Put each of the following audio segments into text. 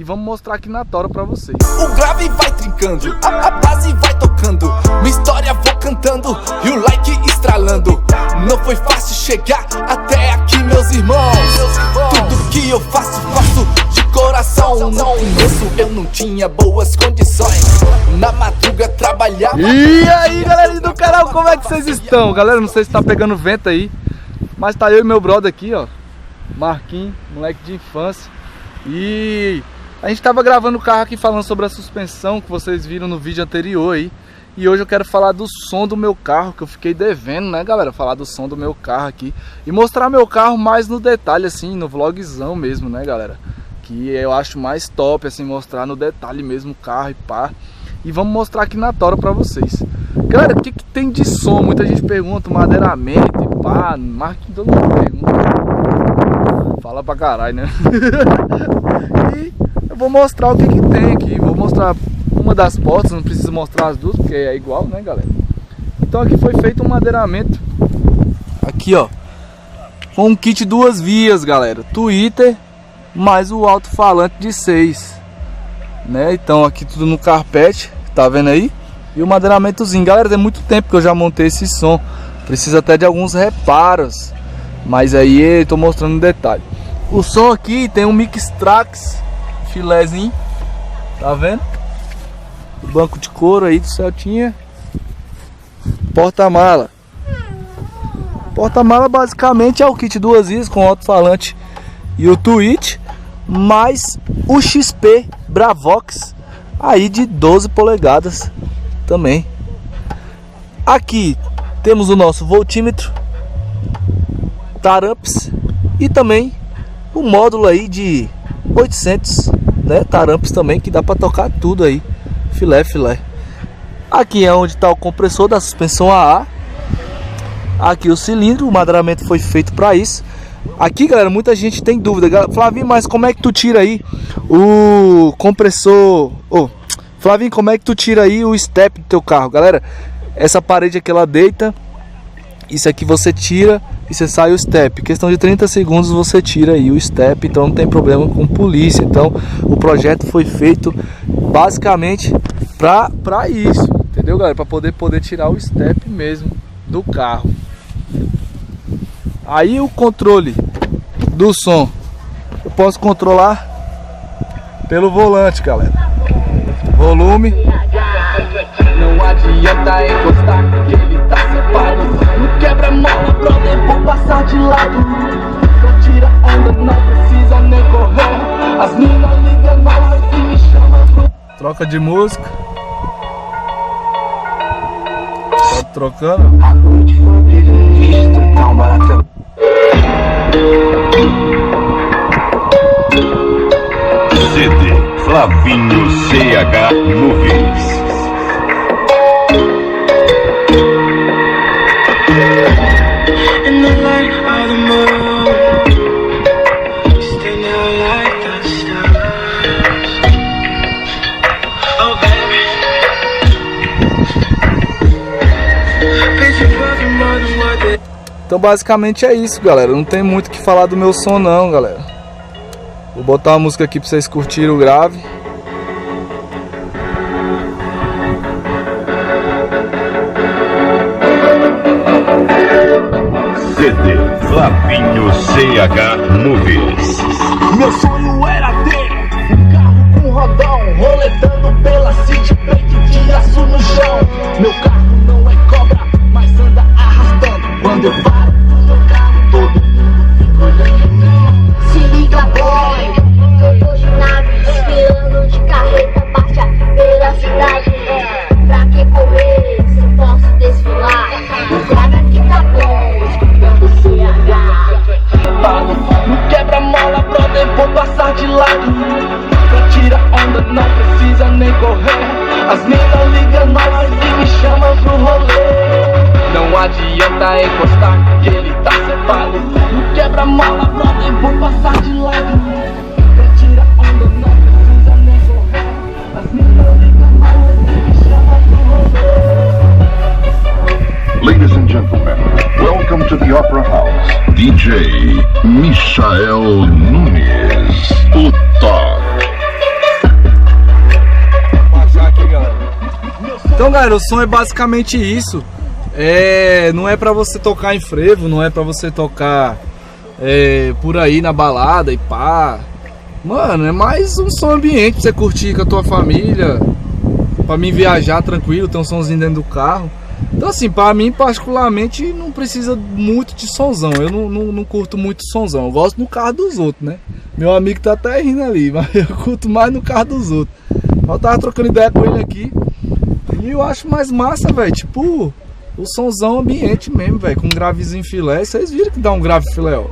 e vamos mostrar aqui na tora pra vocês. O grave vai trincando, a base vai tocando, minha história vou cantando e o like estralando. Não foi fácil chegar até aqui, meus irmãos. Tudo que eu faço de coração. No começo eu não tinha boas condições, na madruga trabalhava. E aí, galera do canal, como é que vocês estão? Galera, não sei se tá pegando vento aí, mas tá eu e meu brother aqui, ó, Marquinhos, moleque de infância. E a gente tava gravando o carro aqui falando sobre a suspensão que vocês viram no vídeo anterior aí. E hoje eu quero falar do som do meu carro, que eu fiquei devendo, né, galera? Falar do som do meu carro aqui e mostrar meu carro mais no detalhe, assim, no vlogzão mesmo, né, galera? Que eu acho mais top, assim, mostrar no detalhe mesmo o carro e pá. E vamos mostrar aqui na tora pra vocês. Galera, o que tem de som? Muita gente pergunta, madeiramente, pá. Marquinhos, todo mundo pergunta. Fala pra caralho, né? E eu vou mostrar o que tem aqui. Vou mostrar uma das portas, não preciso mostrar as duas, porque é igual, né, galera? Então aqui foi feito um madeiramento. Aqui, ó, com um kit 2 vias, galera. Twitter, mais o alto-falante de 6, né? Então aqui tudo no carpete, tá vendo aí? E o madeiramentozinho. Galera, tem muito tempo que eu já montei esse som. Precisa até de alguns reparos, mas aí eu tô mostrando no detalhe. O som aqui tem um Mix Trax filézinho, tá vendo? O banco de couro aí do Celtinha. Porta-mala. Porta-mala basicamente é o kit 2 vias com alto-falante e o Twitch, mais o XP Bravox aí de 12 polegadas também. Aqui temos o nosso voltímetro, taramps e também o módulo aí de 800, né, taramps também, que dá para tocar tudo aí, filé. Aqui é onde está o compressor da suspensão AA. Aqui o cilindro, o madeiramento foi feito para isso. Aqui, galera, muita gente tem dúvida. Flavinho, mas como é que tu tira aí o compressor? Flavinho, como é que tu tira aí o step do teu carro? Galera, essa parede aqui ela deita, isso aqui você tira e você sai o step. Questão de 30 segundos você tira aí o step, então não tem problema com polícia. Então o projeto foi feito basicamente pra isso, entendeu, galera? Pra poder tirar o step mesmo do carro. Aí o controle do som eu posso controlar pelo volante, galera. Volume. Não adianta encostar, que ele tá sentado. Não quebra-mola, brother, vou passar de lado. Não tira onda, não precisa nem correr. As minas ligam nós e me chamam. Troca de música. Tá trocando. A noite foi brilhante, tão barata. CD Flavinho CH Movies. In the light of the moon, stand out like the stars. Oh baby, picture perfect more than what they. Então basicamente é isso, galera. Não tem muito o que falar do meu som não, galera. Vou botar uma música aqui pra vocês curtirem o grave. CD Flavinho CH Movies. Meu sonho era ter um carro com rodão, roletando pela city, peito de aço no chão. Meu carro não é cobra, mas anda arrastando. Quando eu paro no meu carro, todo mundo fica olhando. Se liga, boy, eu tô de nave, desfilando de carreta baixa pela cidade. Pra que correr se eu posso desfilar? O grave aqui tá bom, escutando CH. Não quebra-mola, brother, vou passar de lado. Pra tirar onda, não precisa nem correr. As minas ligam nós e me chamam pro rolê. Não adianta encostar, que ele tá sentado. Não quebra-mola, brother, vou passar de lado. Pra tirar onda, não precisa nem correr. As minas ligam nós e me chamam pro rolê. Ladies and gentlemen, welcome to the Opera House. DJ Michael Nunes, o Top. Então, galera, o som é basicamente isso. Não é pra você tocar em frevo, não é pra você tocar por aí na balada e pá. Mano, é mais um som ambiente pra você curtir com a tua família, pra mim viajar tranquilo, ter um somzinho dentro do carro. Então assim, pra mim particularmente não precisa muito de sonzão. Eu não curto muito sonzão, eu gosto no carro dos outros, né? Meu amigo tá até rindo ali, mas eu curto mais no carro dos outros. Eu tava trocando ideia com ele aqui e eu acho mais massa, velho, tipo o sonzão ambiente mesmo, velho, com um gravezinho filé. Vocês viram que dá um grave filé, ó.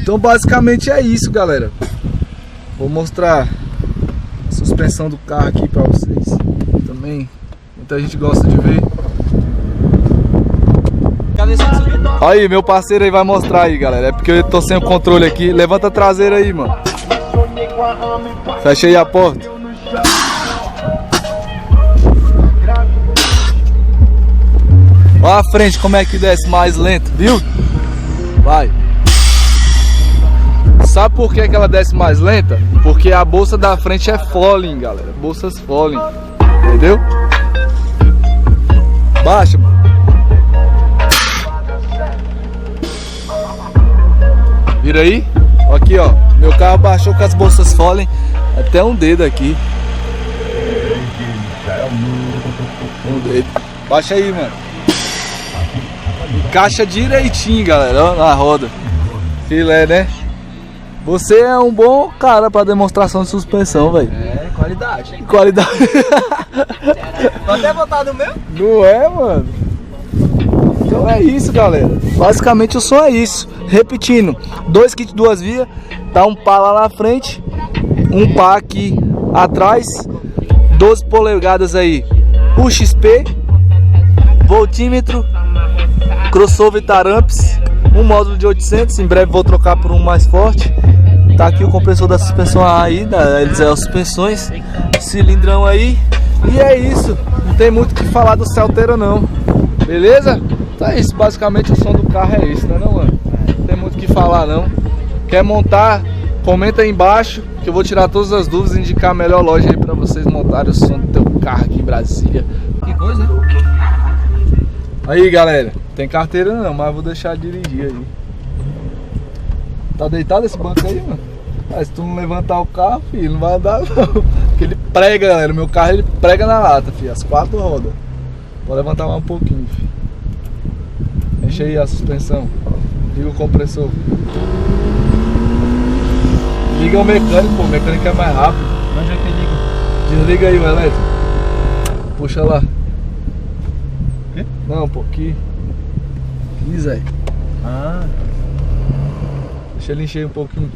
Então basicamente é isso, galera. Vou mostrar a suspensão do carro aqui pra vocês. Também muita gente gosta de ver. Aí, meu parceiro aí vai mostrar aí, galera. É porque eu tô sem o controle aqui. Levanta a traseira aí, mano. Fecha aí a porta. Olha a frente como é que desce mais lento, viu? Vai. Sabe por que ela desce mais lenta? Porque a bolsa da frente é falling, galera. Bolsas falling. Entendeu? Baixa, mano. Vira aí. Aqui, ó. Meu carro baixou com as bolsas falling até um dedo aqui. Um dedo. Baixa aí, mano. Encaixa direitinho, galera, ó, na roda. Filé, né? Você é um bom cara pra demonstração de suspensão, velho. É, qualidade. Qualidade. Pode até botar no meu? Não é, mano? Então é isso, galera. Basicamente o som é isso. Repetindo, 2 kits 2 vias, dá um pá lá na frente, um pá aqui atrás, 12 polegadas aí, UXP, voltímetro, crossover taramps, um módulo de 800, em breve vou trocar por um mais forte. Tá aqui o compressor da suspensão aí, da LZL Suspensões, cilindrão aí. E é isso, não tem muito o que falar do Celteira não, beleza? Então é isso, basicamente o som do carro é isso, né não, mano? Não tem muito o que falar não. Quer montar, comenta aí embaixo que eu vou tirar todas as dúvidas e indicar a melhor loja aí pra vocês montarem o som do teu carro aqui em Brasília. Que coisa, hein? Aí, galera, tem carteira não, mas vou deixar dirigir aí. Tá deitado esse banco aí, mano? Mas se tu não levantar o carro, filho, não vai andar não. Porque ele prega, galera, meu carro ele prega na lata, filho, as 4 rodas. Vou levantar mais um pouquinho, filho. Enche aí a suspensão. Liga o compressor. Liga o mecânico, pô, o mecânico é mais rápido. Onde é que liga? Desliga aí o elétrico. Puxa lá. Quê? Não, pô, aqui. Aqui, Zé. Ah. Deixa ele encher um pouquinho.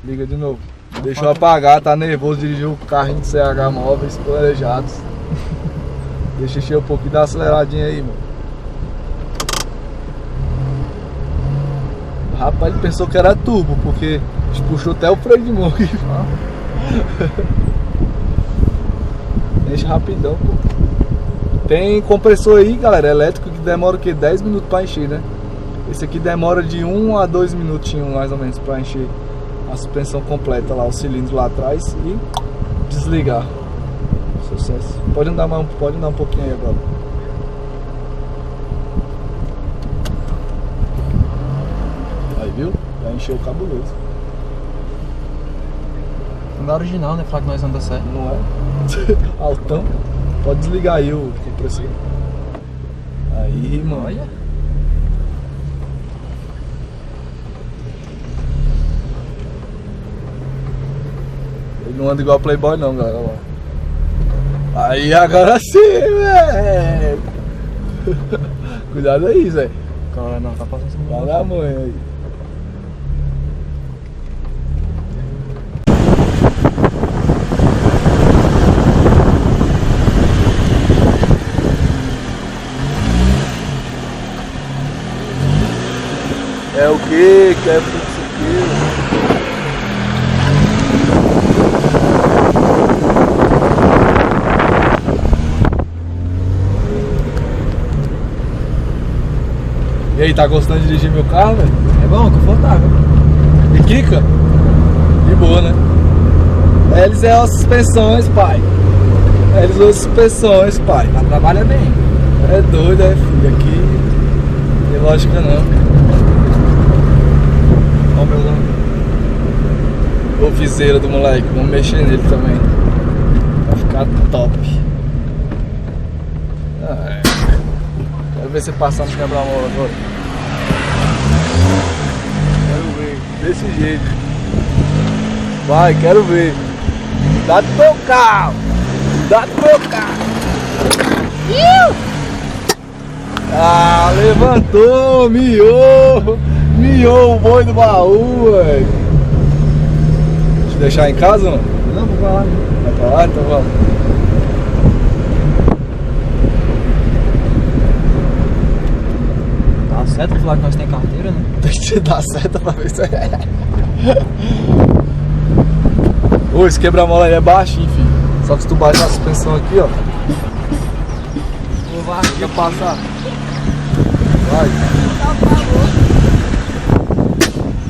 Liga de novo. Deixa eu apagar, tá nervoso dirigir o carrinho de CH móveis planejados. Deixa encher um pouquinho, dá uma aceleradinha aí, mano. Rapaz, ele pensou que era turbo, porque puxou até o freio de mão aqui. Enche rapidão, pô. Tem compressor aí, galera, elétrico, que demora o que? 10 minutos pra encher, né? Esse aqui demora de 1 a 2 minutinhos mais ou menos pra encher a suspensão completa lá, o cilindro lá atrás e desligar. Sucesso. Pode andar um pouquinho aí agora. Aí, viu? Já encheu cabuloso. Não é original, né? Falar que nós andamos certo. Não é? Altão. Pode desligar aí o compressor. Aí, mano. Olha. Ele não anda igual a Playboy não, galera. Aí, agora sim, velho. Cuidado aí, Zé. Cara, não, tá passando. Tá na mãe aí. É o que? Que é isso aqui? E aí, tá gostando de dirigir meu carro, velho? É bom, confortável. E Kika? De boa, né? Eles é as suspensões, pai. Eles usam suspensões, pai. Mas trabalha bem. É doido, é, filho. Aqui não tem lógica não. Ó o meu nome. O viseiro do moleque, vamos mexer nele também. Vai ficar top. Quero ver você passar no quebra-mola agora. Quero ver, desse jeito. Vai, quero ver. Dá do meu carro. Dá do meu carro. Ah, levantou, miou o boi do baú, velho. Deixa eu deixar em casa, mano? Não, vou pra lá. Vai pra lá? Então vamos. Tá certo falar que nós tem carteira, né? Tem que dar seta pra ver se é. Ô, esse quebra-mola aí é baixinho, filho. Só que se tu baixar a suspensão aqui, ó. Vou lá. Quer passar? Vai.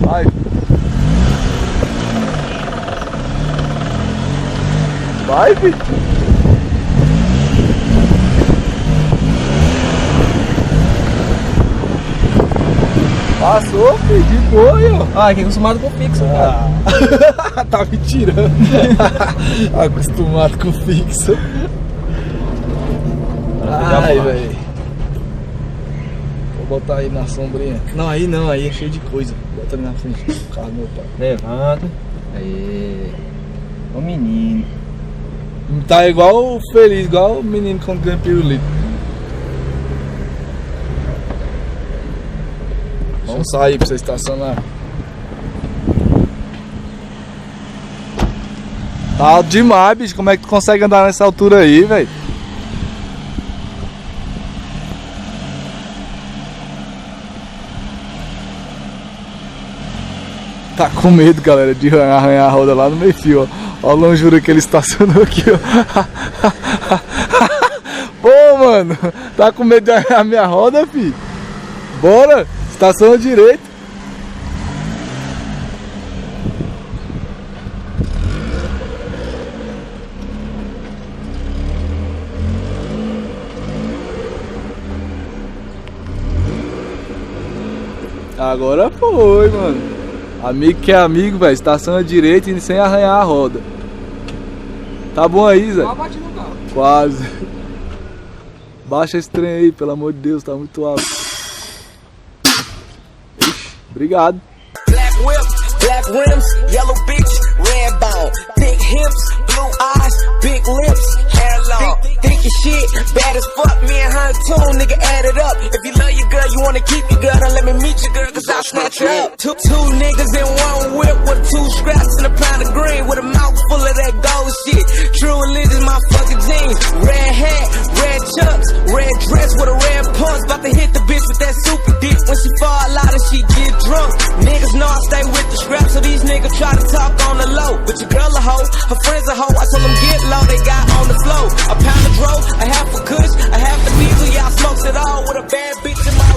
Vai. Vai, filho. Passou, filho, de boa, ó. Ah, é que é acostumado com fixo, cara. Tá me tirando. Acostumado com fixo. Ai, velho. Vou botar aí na sombrinha. Não, aí é cheio de coisa. Bota ali na frente do carro do meu pai. Levanta. Aê. Ô menino. Tá igual o feliz, igual o menino quando ganha pirulito. Vamos sair pra você estacionar. Tá alto demais, bicho. Como é que tu consegue andar nessa altura aí, velho? Tá com medo, galera, de arranhar a roda lá no meio-fio, ó. Ó a longura que ele estacionou aqui, ó. Pô, mano, tá com medo de arranhar a minha roda, filho? Bora, estaciona direito. Agora foi, mano. Amigo que é amigo, velho. Estaciona direito e sem arranhar a roda. Tá bom aí, Zé? Bate no carro. Quase. Baixa esse trem aí, pelo amor de Deus, tá muito alto. Ixi, obrigado. Black whip, black rims, yellow bitch, red bone, thick hips, blue eyes, big lips, hair long, thick as shit, bad as fuck, me and her too, nigga add it up. If you love your girl, you wanna keep your girl, don't let me meet your girl, cause I'll snatch her up. Two niggas in one whip with 2 scraps and a pound of green, with a mouth full of that gold shit. True religion, my fucking jeans, red hat, red chucks, red dress with a red punch, about to hit the bitch with that super dick. When she fall out and she get drunk, niggas know I stay with the scraps, so these niggas try to talk on the low. But your girl a hoe, her friends a hoe, I told them get low, they got on the flow. A pound of dro, a half a kush, a half a diesel, yeah I smokes it all with a bad bitch in my